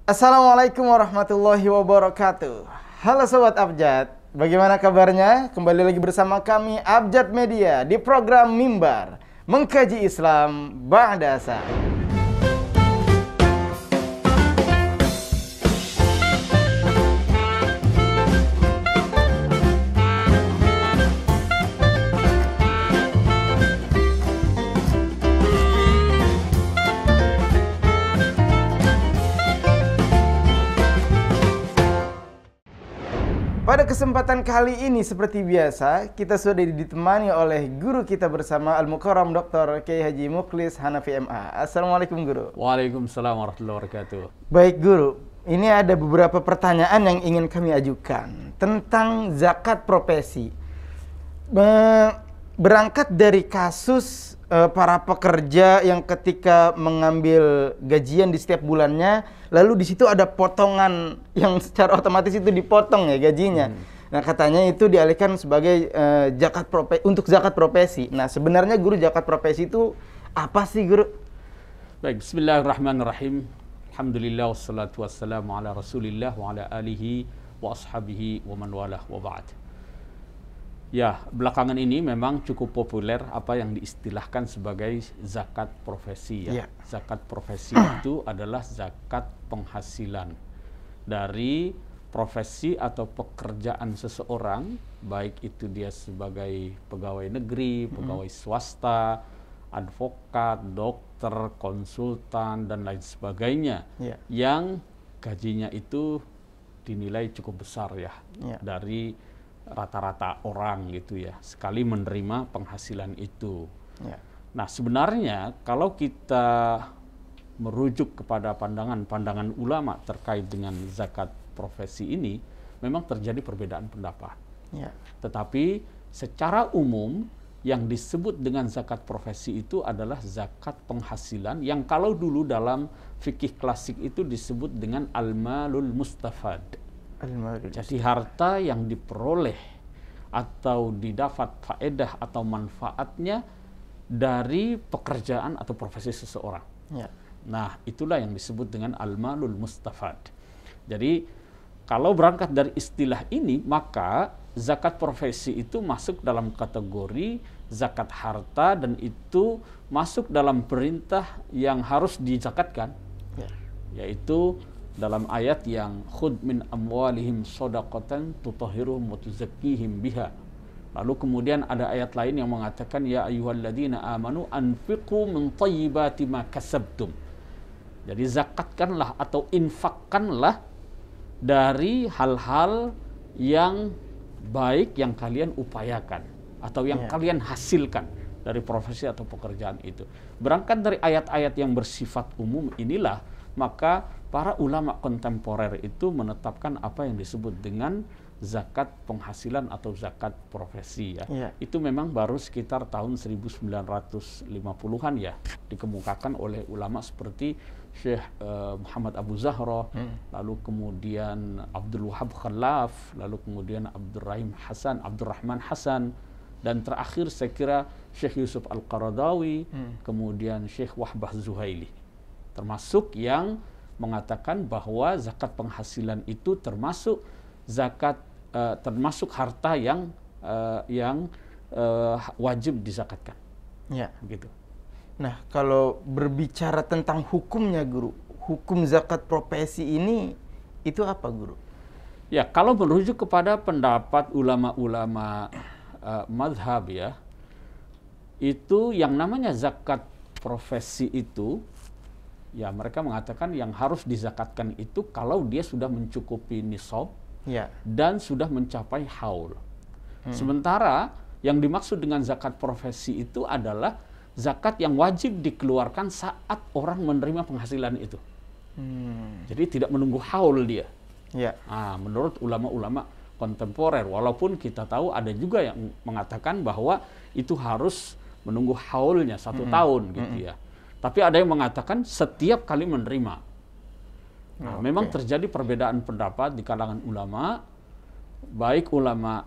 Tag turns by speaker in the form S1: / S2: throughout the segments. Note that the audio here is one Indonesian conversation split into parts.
S1: Assalamualaikum warahmatullahi wabarakatuh. Halo Sobat Abjad, bagaimana kabarnya? Kembali lagi bersama kami Abjad Media di program Mimbar Mengkaji Islam Ba'da Asar. Pada kesempatan kali ini seperti biasa, kita sudah ditemani oleh guru kita bersama Al-Mukarram Dr. Kiai Haji Mukhlis Hanafi MA. Assalamualaikum Guru.
S2: Waalaikumsalam warahmatullahi wabarakatuh.
S1: Baik Guru, ini ada beberapa pertanyaan yang ingin kami ajukan tentang zakat profesi. Berangkat dari kasus para pekerja yang ketika mengambil gajian di setiap bulannya, lalu di situ ada potongan yang secara otomatis itu dipotong ya gajinya. Nah katanya itu dialihkan sebagai untuk zakat profesi. Nah sebenarnya Guru, zakat profesi itu apa sih Guru?
S2: Baik, bismillahirrahmanirrahim. Alhamdulillah wassalatu wassalamu ala Rasulillah wa ala alihi wa ashabihi wa man walah wa ba'd. Ya, belakangan ini memang cukup populer apa yang diistilahkan sebagai zakat profesi ya. Zakat profesi itu adalah zakat penghasilan dari profesi atau pekerjaan seseorang, baik itu dia sebagai pegawai negeri, pegawai swasta, advokat, dokter, konsultan dan lain sebagainya, yang gajinya itu dinilai cukup besar ya, dari rata-rata orang gitu ya, sekali menerima penghasilan itu. Nah sebenarnya kalau kita merujuk kepada pandangan-pandangan ulama terkait dengan zakat profesi ini, memang terjadi perbedaan pendapat. Tetapi secara umum yang disebut dengan zakat profesi itu adalah zakat penghasilan yang kalau dulu dalam fikih klasik itu disebut dengan al-malul mustafad. Jadi harta yang diperoleh atau didapat faedah atau manfaatnya dari pekerjaan atau profesi seseorang. Nah, itulah yang disebut dengan al-malul mustafad. Jadi, kalau berangkat dari istilah ini, maka zakat profesi itu masuk dalam kategori zakat harta dan itu masuk dalam perintah yang harus dizakatkan. Yaitu dalam ayat yang khud min amwalihim shadaqatan tutahhiruhum wa tuzakkihim biha. Lalu kemudian ada ayat lain yang mengatakan ya ayyuhalladzina amanu anfiqu min thayyibati ma kasabtum. Jadi zakatkanlah atau infakkanlah dari hal-hal yang baik yang kalian upayakan atau yang kalian hasilkan dari profesi atau pekerjaan itu. Berangkat dari ayat-ayat yang bersifat umum inilah, maka para ulama kontemporer itu menetapkan apa yang disebut dengan zakat penghasilan atau zakat profesi ya. Itu memang baru sekitar tahun 1950-an ya, dikemukakan oleh ulama seperti Syekh Muhammad Abu Zahra, lalu kemudian Abdul Wahab Khalaf, lalu kemudian Abdurrahman Hasan, dan terakhir saya kira Syekh Yusuf Al-Qaradawi, kemudian Syekh Wahbah Zuhaili, termasuk yang mengatakan bahwa zakat penghasilan itu termasuk zakat termasuk harta yang wajib dizakatkan. Gitu.
S1: Nah, kalau berbicara tentang hukumnya Guru, hukum zakat profesi ini itu apa Guru?
S2: Ya, kalau merujuk kepada pendapat ulama-ulama mazhab ya, itu yang namanya zakat profesi itu, ya mereka mengatakan yang harus dizakatkan itu kalau dia sudah mencukupi nisab dan sudah mencapai haul. Sementara yang dimaksud dengan zakat profesi itu adalah zakat yang wajib dikeluarkan saat orang menerima penghasilan itu. Jadi tidak menunggu haul dia. Menurut ulama-ulama kontemporer, walaupun kita tahu ada juga yang mengatakan bahwa itu harus menunggu haulnya 1 tahun gitu ya. Tapi ada yang mengatakan setiap kali menerima. Memang terjadi perbedaan pendapat di kalangan ulama, baik ulama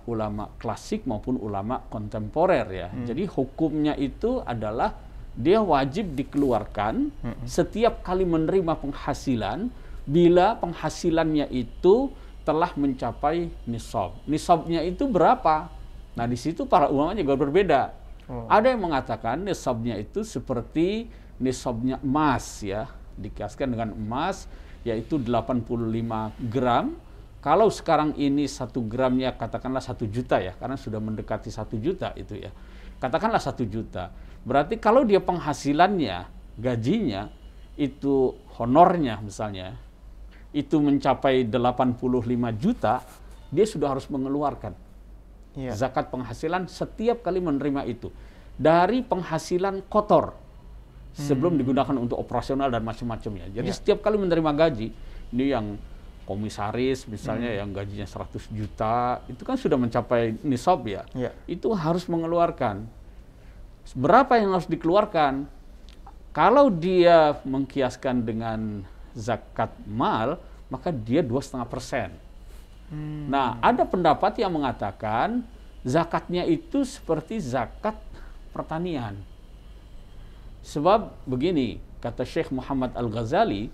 S2: klasik maupun ulama kontemporer ya. Jadi hukumnya itu adalah dia wajib dikeluarkan setiap kali menerima penghasilan, bila penghasilannya itu telah mencapai nisab. Nisabnya itu berapa? Nah, di situ para ulama juga berbeda. Ada yang mengatakan nisabnya itu seperti nisabnya emas ya, dikiaskan dengan emas, yaitu 85 gram. Kalau sekarang ini 1 gramnya katakanlah 1 juta ya, karena sudah mendekati 1 juta itu ya. Katakanlah 1 juta. Berarti kalau dia penghasilannya, gajinya, itu honornya misalnya, itu mencapai 85 juta, dia sudah harus mengeluarkan zakat penghasilan setiap kali menerima itu. Dari penghasilan kotor, sebelum digunakan untuk operasional dan macam-macamnya. Jadi setiap kali menerima gaji, ini yang komisaris misalnya yang gajinya 100 juta, itu kan sudah mencapai nisab ya. Itu harus mengeluarkan. Berapa yang harus dikeluarkan? Kalau dia mengkiaskan dengan zakat mal, maka dia 2,5%. Nah, ada pendapat yang mengatakan zakatnya itu seperti zakat pertanian. Sebab begini, kata Syekh Muhammad Al-Ghazali,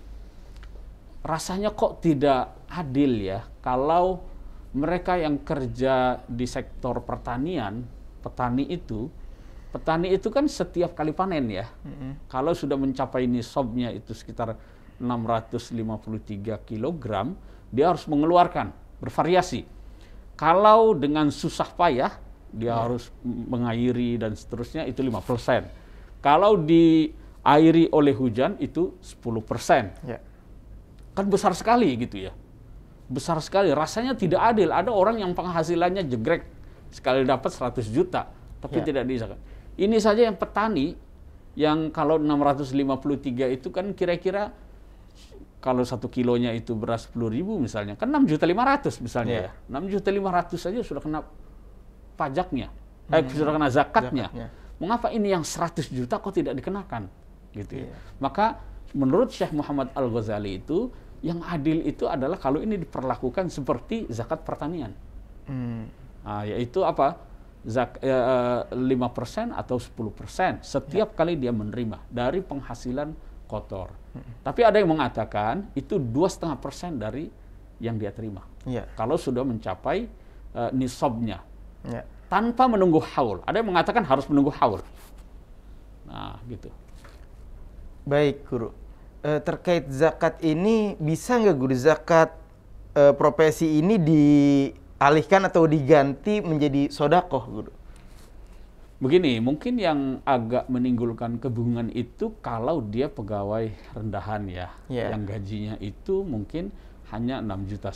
S2: rasanya kok tidak adil ya kalau mereka yang kerja di sektor pertanian, petani itu kan setiap kali panen ya. Kalau sudah mencapai nisabnya itu sekitar 653 kg, dia harus mengeluarkan, bervariasi. Kalau dengan susah payah, dia harus mengairi dan seterusnya, itu 5%. Kalau diairi oleh hujan, itu 10%. Kan besar sekali gitu ya. Besar sekali, rasanya tidak adil. Ada orang yang penghasilannya jegrek, sekali dapat 100 juta, tapi tidak dizakat. Ini saja yang petani, yang kalau 653 itu kan kira-kira, kalau 1 kilonya itu beras 10.000 misalnya, kan 6.500.000 misalnya ya. 6.500.000 saja sudah kena pajaknya, sudah kena zakatnya. Mengapa ini yang 100 juta kok tidak dikenakan? Gitu ya. Maka menurut Syekh Muhammad Al-Ghazali itu, yang adil itu adalah kalau ini diperlakukan seperti zakat pertanian. Nah, yaitu apa? 5% atau 10% setiap kali dia menerima dari penghasilan kotor. Tapi ada yang mengatakan itu 2,5% dari yang dia terima. Kalau sudah mencapai nisabnya. Tanpa menunggu haul. Ada yang mengatakan harus menunggu haul. Nah, gitu.
S1: Baik, Guru. Terkait zakat ini, bisa nggak Guru zakat profesi ini dialihkan atau diganti menjadi sodakoh, Guru?
S2: Begini, mungkin yang agak menimbulkan kebingungan itu kalau dia pegawai rendahan ya, yang gajinya itu mungkin hanya 6,5 juta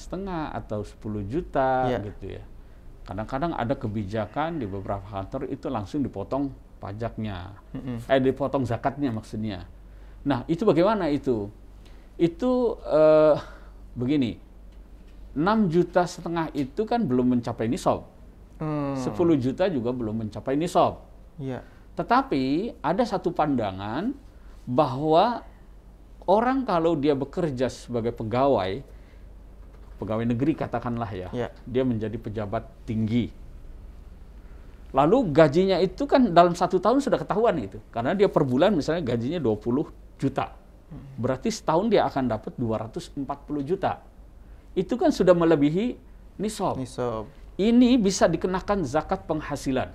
S2: atau 10 juta gitu ya. Kadang-kadang ada kebijakan di beberapa kantor itu langsung dipotong pajaknya, dipotong zakatnya maksudnya. Nah, itu bagaimana itu? Itu begini, 6,5 juta itu kan belum mencapai nisab. 10 juta juga belum mencapai nisab. Tetapi ada satu pandangan bahwa orang kalau dia bekerja sebagai pegawai negeri katakanlah ya, dia menjadi pejabat tinggi. Lalu gajinya itu kan dalam 1 tahun sudah ketahuan itu. Karena dia per bulan misalnya gajinya 20 juta. Berarti setahun dia akan dapat 240 juta. Itu kan sudah melebihi nisab. Ini bisa dikenakan zakat penghasilan.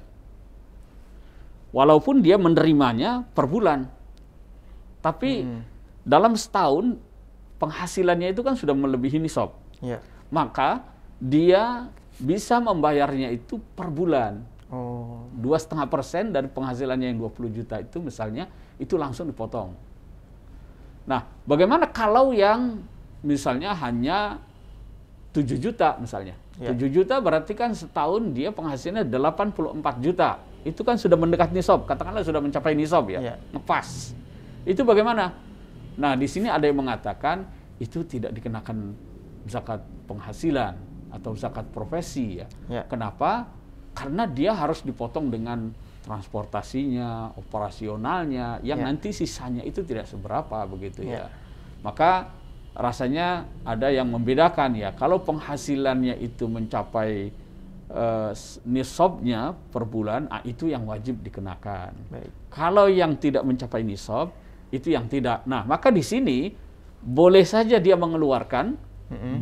S2: Walaupun dia menerimanya per bulan. Tapi dalam setahun penghasilannya itu kan sudah melebihi nisab. Maka dia bisa membayarnya itu per bulan. 2,5% dari penghasilannya yang 20 juta itu misalnya, itu langsung dipotong. Nah, bagaimana kalau yang misalnya hanya 7 juta misalnya. 7 juta berarti kan setahun dia penghasilannya 84 juta. Itu kan sudah mendekati nisab, katakanlah sudah mencapai nisab ya. Ngepas. Itu bagaimana? Nah, di sini ada yang mengatakan itu tidak dikenakan zakat penghasilan atau zakat profesi ya. Kenapa? Karena dia harus dipotong dengan transportasinya, operasionalnya, yang nanti sisanya itu tidak seberapa begitu ya. Maka rasanya ada yang membedakan ya. Kalau penghasilannya itu mencapai nisabnya per bulan, itu yang wajib dikenakan. Kalau yang tidak mencapai nisab, itu yang tidak. Nah, maka di sini boleh saja dia mengeluarkan,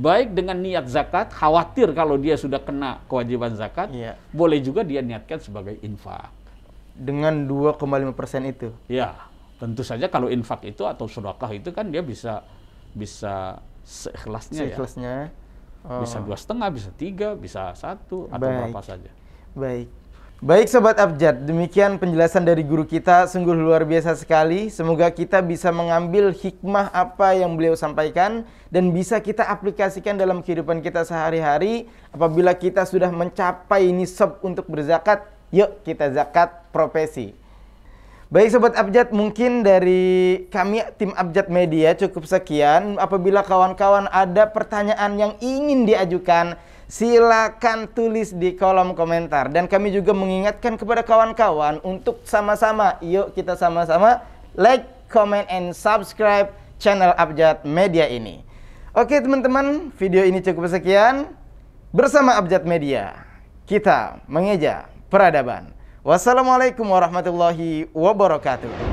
S2: baik dengan niat zakat, khawatir kalau dia sudah kena kewajiban zakat, boleh juga dia niatkan sebagai infak.
S1: Dengan 2,5% itu?
S2: Ya, tentu saja kalau infak itu atau sedekah itu kan dia bisa seikhlasnya ya. Bisa 2,5, bisa 3, bisa 1, atau berapa saja.
S1: Baik Sobat Abjad, demikian penjelasan dari guru kita, sungguh luar biasa sekali. Semoga kita bisa mengambil hikmah apa yang beliau sampaikan dan bisa kita aplikasikan dalam kehidupan kita sehari-hari. Apabila kita sudah mencapai nisab untuk berzakat, yuk kita zakat profesi. Baik Sobat Abjad, mungkin dari kami tim Abjad Media cukup sekian. Apabila kawan-kawan ada pertanyaan yang ingin diajukan, silakan tulis di kolom komentar. Dan kami juga mengingatkan kepada kawan-kawan untuk sama-sama, yuk kita sama-sama like, comment, and subscribe channel Abjad Media ini. Oke teman-teman, video ini cukup sekian. Bersama Abjad Media, kita mengeja peradaban. Wassalamualaikum warahmatullahi wabarakatuh.